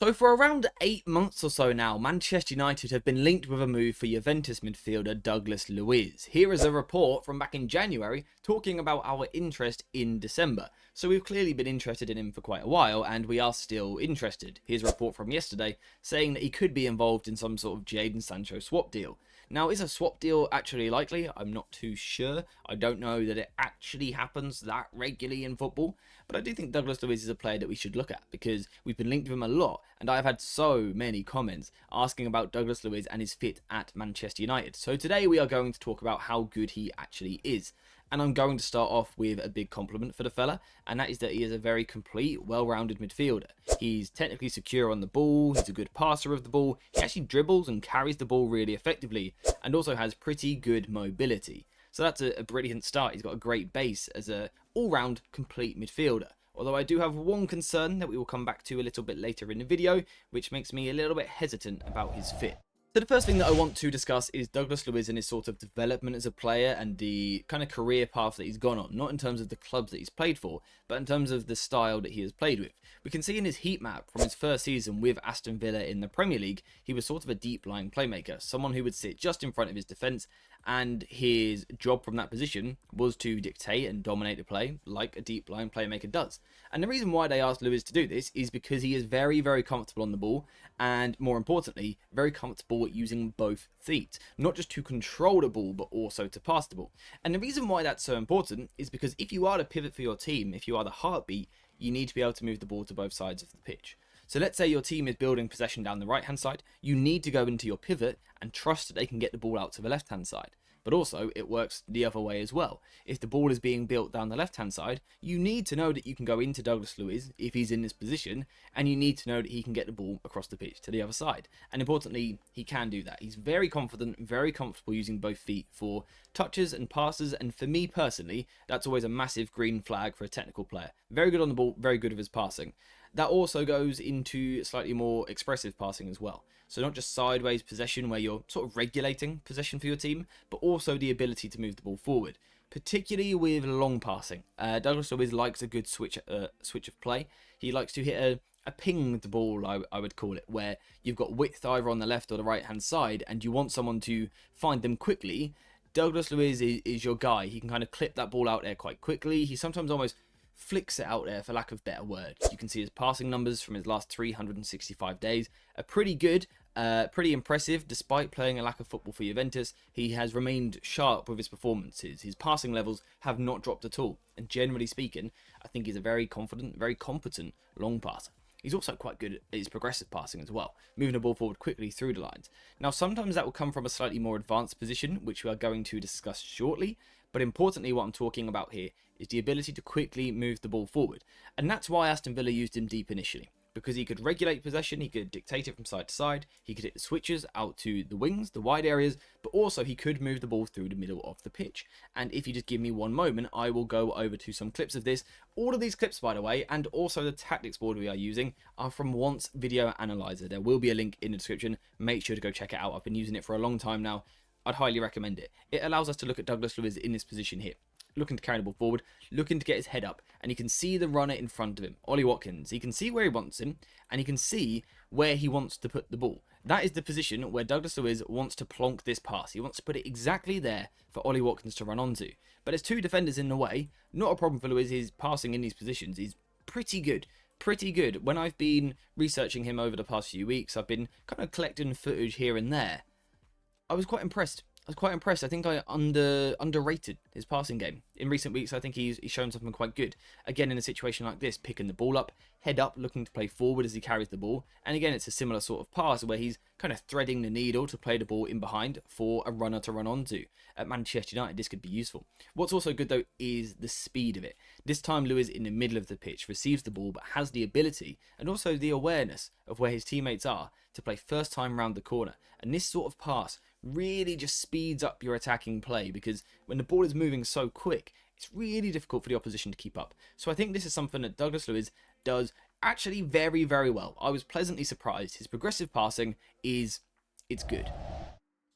So for around 8 months or so now, Manchester United have been linked with a move for Juventus midfielder Douglas Luiz. Here is a report from back in January talking about our interest in December. So we've clearly been interested in him for quite a while, and we are still interested. Here's a report from yesterday saying that he could be involved in some sort of Jadon Sancho swap deal. Now, is a swap deal actually likely? I'm not too sure. I don't know that it actually happens that regularly in football, but I do think Douglas Luiz is a player that we should look at because we've been linked with him a lot, and I've had so many comments asking about Douglas Luiz and his fit at Manchester United. So today we are going to talk about how good he actually is. And I'm going to start off with a big compliment for the fella, and that is that he is a very complete, well-rounded midfielder. He's technically secure on the ball, he's a good passer of the ball, he actually dribbles and carries the ball really effectively, and also has pretty good mobility. So that's a brilliant start. He's got a great base as a all-round complete midfielder. Although I do have one concern that we will come back to a little bit later in the video, which makes me a little bit hesitant about his fit. So the first thing that I want to discuss is Douglas Luiz and his sort of development as a player and the kind of career path that he's gone on, not in terms of the clubs that he's played for, but in terms of the style that he has played with. We can see in his heat map from his first season with Aston Villa in the Premier League, he was sort of a deep lying playmaker, someone who would sit just in front of his defence, and his job from that position was to dictate and dominate the play like a deep lying playmaker does. And the reason why they asked Luiz to do this is because he is very, very comfortable on the ball, and more importantly, very comfortable at using both feet, not just to control the ball, but also to pass the ball. And the reason why that's so important is because if you are the pivot for your team, if you are the heartbeat, you need to be able to move the ball to both sides of the pitch. So let's say your team is building possession down the right hand side, you need to go into your pivot and trust that they can get the ball out to the left hand side. But also, it works the other way as well. If the ball is being built down the left-hand side, you need to know that you can go into Douglas Luiz if he's in this position, and you need to know that he can get the ball across the pitch to the other side. And importantly, he can do that. He's very confident, very comfortable using both feet for touches and passes, and for me personally, that's always a massive green flag for a technical player. Very good on the ball, very good with his passing. That also goes into slightly more expressive passing as well. So not just sideways possession where you're sort of regulating possession for your team, but also the ability to move the ball forward, particularly with long passing. Douglas Luiz likes a good switch of play. He likes to hit a pinged ball, I would call it, where you've got width either on the left or the right hand side, and you want someone to find them quickly. Douglas Luiz is your guy. He can kind of clip that ball out there quite quickly. He sometimes almost flicks it out there, for lack of better words. You can see his passing numbers from his last 365 days are pretty good, pretty impressive. Despite playing a lack of football for Juventus, he has remained sharp with his performances. His passing levels have not dropped at all, and generally speaking, I think he's a very confident, very competent long passer. He's also quite good at his progressive passing as well, moving the ball forward quickly through the lines. Now, sometimes that will come from a slightly more advanced position, which we are going to discuss shortly, but importantly, what I'm talking about here is the ability to quickly move the ball forward. And that's why Aston Villa used him deep initially, because he could regulate possession, he could dictate it from side to side, he could hit the switches out to the wings, the wide areas, but also he could move the ball through the middle of the pitch. And if you just give me one moment, I will go over to some clips of this. All of these clips, by the way, and also the tactics board we are using, are from Once Video Analyzer. There will be a link in the description. Make sure to go check it out. I've been using it for a long time now. I'd highly recommend it. It allows us to look at Douglas Luiz in this position here, looking to carry the ball forward, looking to get his head up, and you can see the runner in front of him, Ollie Watkins. He can see where he wants him, and he can see where he wants to put the ball. That is the position where Douglas Luiz wants to plonk this pass. He wants to put it exactly there for Ollie Watkins to run onto. But there's two defenders in the way. Not a problem for Luiz. His passing in these positions is pretty good. Pretty good. When I've been researching him over the past few weeks, I've been kind of collecting footage here and there. I was quite impressed. I think I underrated his passing game. In recent weeks, I think he's shown something quite good. Again, in a situation like this, picking the ball up, head up, looking to play forward as he carries the ball. And again, it's a similar sort of pass where he's kind of threading the needle to play the ball in behind for a runner to run onto. At Manchester United, this could be useful. What's also good, though, is the speed of it. This time, Luiz in the middle of the pitch receives the ball, but has the ability and also the awareness of where his teammates are to play first time round the corner. And this sort of pass really just speeds up your attacking play, because when the ball is moving so quick, it's really difficult for the opposition to keep up. So I think this is something that Douglas Luiz does actually very, very well. I was pleasantly surprised. His progressive passing it's good.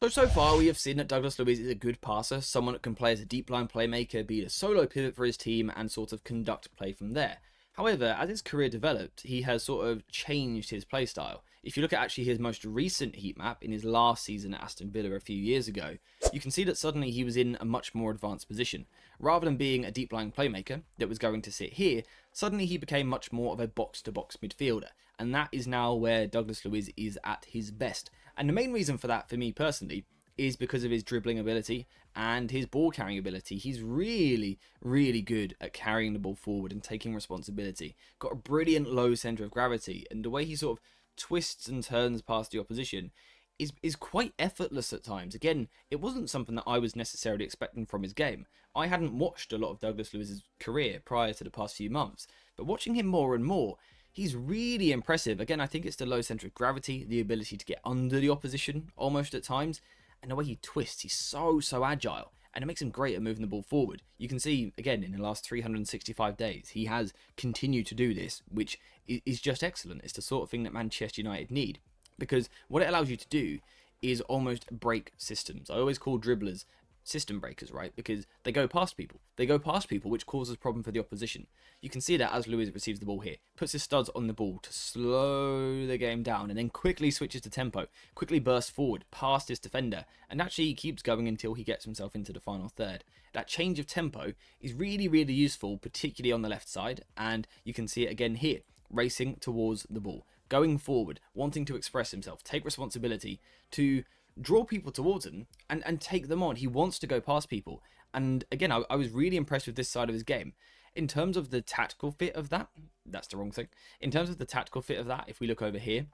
So far we have seen that Douglas Luiz is a good passer, someone that can play as a deep line playmaker, be a solo pivot for his team, and sort of conduct play from there. However, as his career developed, he has sort of changed his playstyle. If you look at actually his most recent heat map in his last season at Aston Villa a few years ago, you can see that suddenly he was in a much more advanced position. Rather than being a deep-lying playmaker that was going to sit here, suddenly he became much more of a box-to-box midfielder, and that is now where Douglas Luiz is at his best. And the main reason for that, for me personally, is because of his dribbling ability and his ball carrying ability. He's really, really good at carrying the ball forward and taking responsibility. Got a brilliant low centre of gravity, and the way he sort of twists and turns past the opposition is quite effortless at times. Again, it wasn't something that I was necessarily expecting from his game. I hadn't watched a lot of Douglas Luiz's career prior to the past few months, but watching him more and more, he's really impressive. Again, I think it's the low centre of gravity, the ability to get under the opposition almost at times, and the way he twists. He's so agile, and it makes him great at moving the ball forward. You can see, again, in the last 365 days, he has continued to do this, which is just excellent. It's the sort of thing that Manchester United need, because what it allows you to do is almost break systems. I always call dribblers system breakers, right? Because they go past people. They go past people, which causes problem for the opposition. You can see that as Luiz receives the ball here. Puts his studs on the ball to slow the game down, and then quickly switches to tempo. Quickly bursts forward past his defender, and actually keeps going until he gets himself into the final third. That change of tempo is really, really useful, particularly on the left side, and you can see it again here. Racing towards the ball. Going forward, wanting to express himself, take responsibility to draw people towards him and take them on. He wants to go past people. And again, I was really impressed with this side of his game. In terms of the tactical fit of that, that's the wrong thing. In terms of the tactical fit of that, if we look over here,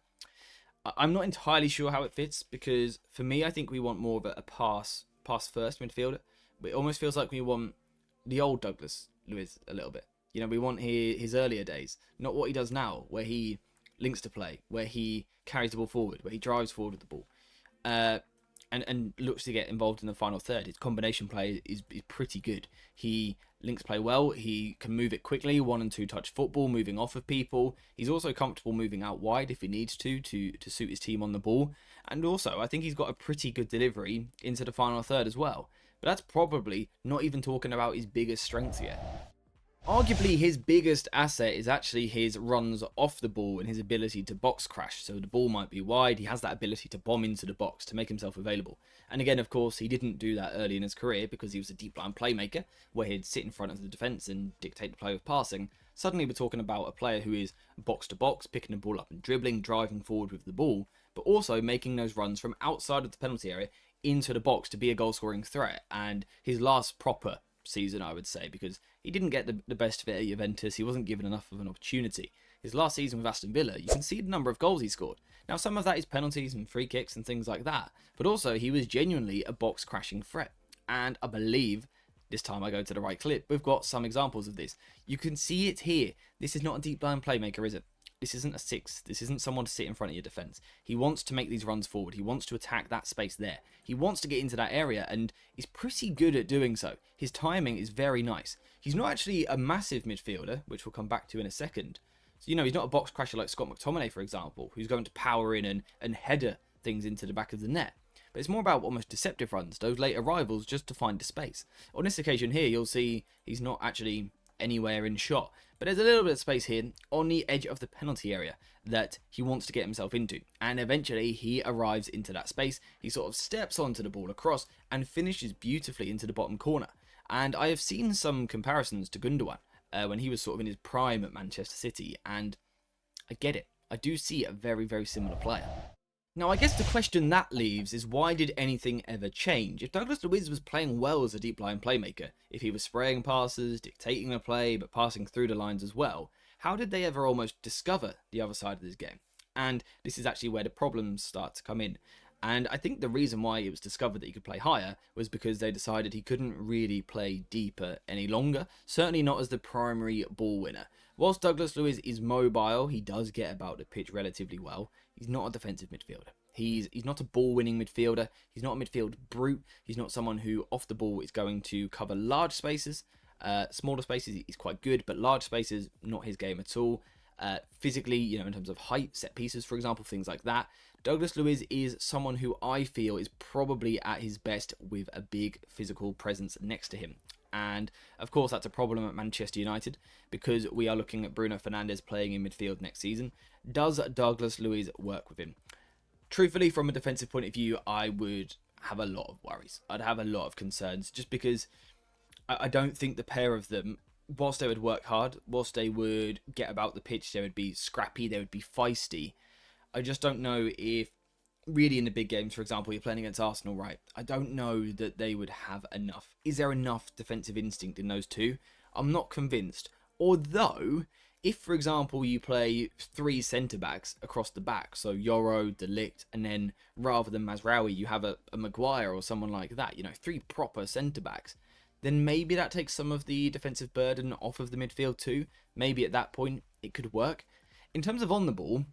I'm not entirely sure how it fits, because for me, I think we want more of a pass first midfielder. But it almost feels like we want the old Douglas Luiz a little bit. You know, we want his earlier days, not what he does now, where he links to play, where he carries the ball forward, where he drives forward with the ball. And looks to get involved in the final third. His combination play is pretty good. He links play well. He can move it quickly, 1 and 2 touch football, moving off of people. He's also comfortable moving out wide if he needs to suit his team on the ball. And also, I think he's got a pretty good delivery into the final third as well. But that's probably not even talking about his biggest strength yet. Arguably, his biggest asset is actually his runs off the ball and his ability to box crash. So the ball might be wide, he has that ability to bomb into the box to make himself available. And again, of course, he didn't do that early in his career because he was a deep line playmaker, where he'd sit in front of the defence and dictate the play with passing. Suddenly we're talking about a player who is box to box, picking the ball up and dribbling, driving forward with the ball, but also making those runs from outside of the penalty area into the box to be a goal scoring threat. And his last proper season, I would say, because he didn't get the best fit at Juventus. He wasn't given enough of an opportunity. His last season with Aston Villa, you can see the number of goals he scored. Now, some of that is penalties and free kicks and things like that, but also he was genuinely a box crashing threat. And I believe, this time I go to the right clip, we've got some examples of this. You can see it here. This is not a deep line playmaker, is it? This isn't a 6. This isn't someone to sit in front of your defence. He wants to make these runs forward. He wants to attack that space there. He wants to get into that area, and is pretty good at doing so. His timing is very nice. He's not actually a massive midfielder, which we'll come back to in a second. So, you know, he's not a box crasher like Scott McTominay, for example, who's going to power in and header things into the back of the net. But it's more about almost deceptive runs, those late arrivals just to find a space. On this occasion here, you'll see he's not actually anywhere in shot, but there's a little bit of space here on the edge of the penalty area that he wants to get himself into, and eventually he arrives into that space. He sort of steps onto the ball across and finishes beautifully into the bottom corner. And I have seen some comparisons to Gundogan when he was sort of in his prime at Manchester City, and I get it. I do see a very, very similar player. Now, I guess the question that leaves is, why did anything ever change? If Douglas Luiz was playing well as a deep line playmaker, if he was spraying passes, dictating the play, but passing through the lines as well, how did they ever almost discover the other side of this game? And this is actually where the problems start to come in. And I think the reason why it was discovered that he could play higher was because they decided he couldn't really play deeper any longer, certainly not as the primary ball winner. Whilst Douglas Luiz is mobile, he does get about the pitch relatively well. He's not a defensive midfielder. He's not a ball-winning midfielder. He's not a midfield brute. He's not someone who, off the ball, is going to cover large spaces. Smaller spaces, he's quite good, but large spaces, not his game at all. Physically, you know, in terms of height, set pieces, for example, things like that. Douglas Luiz is someone who I feel is probably at his best with a big physical presence next to him. And of course, that's a problem at Manchester United because we are looking at Bruno Fernandes playing in midfield next season. Does Douglas Luiz work with him? Truthfully, from a defensive point of view, I would have a lot of worries. I'd have a lot of concerns just because I don't think the pair of them, whilst they would work hard, whilst they would get about the pitch, they would be scrappy, they would be feisty. I just don't know if, really in the big games, for example, you're playing against Arsenal, right? I don't know that they would have enough. Is there enough defensive instinct in those two? I'm not convinced. Although, if, for example, you play 3 centre-backs across the back, so Yoro, De Ligt, and then rather than Mazraoui, you have a Maguire or someone like that, 3 proper centre-backs, then maybe that takes some of the defensive burden off of the midfield too. Maybe at that point, it could work. In terms of on the ball,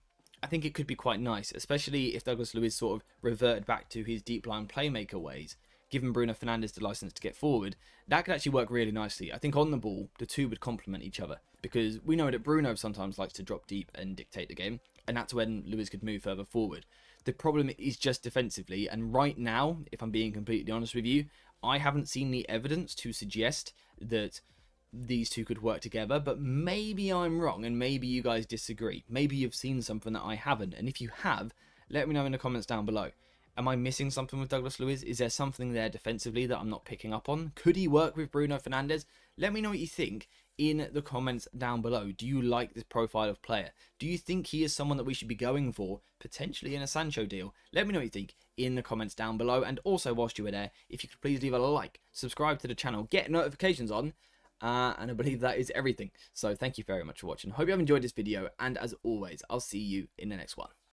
I think it could be quite nice, especially if Douglas Luiz sort of reverted back to his deep line playmaker ways, given Bruno Fernandes the license to get forward. That could actually work really nicely. I think on the ball, the two would complement each other, because we know that Bruno sometimes likes to drop deep and dictate the game, and that's when Luiz could move further forward. The problem is just defensively, and right now, if I'm being completely honest with you, I haven't seen the evidence to suggest that these two could work together, but maybe I'm wrong and maybe you guys disagree. Maybe you've seen something that I haven't, and if you have, let me know in the comments down below. Am I missing something with Douglas Luiz? Is there something there defensively that I'm not picking up on? Could he work with Bruno Fernandes? Let me know what you think in the comments down below. Do you like this profile of player? Do you think he is someone that we should be going for, potentially in a Sancho deal? Let me know what you think in the comments down below. And also, whilst you were there, if you could please leave a like, subscribe to the channel, get notifications on, and I believe that is everything. So thank you very much for watching. Hope you have enjoyed this video, and as always, I'll see you in the next one.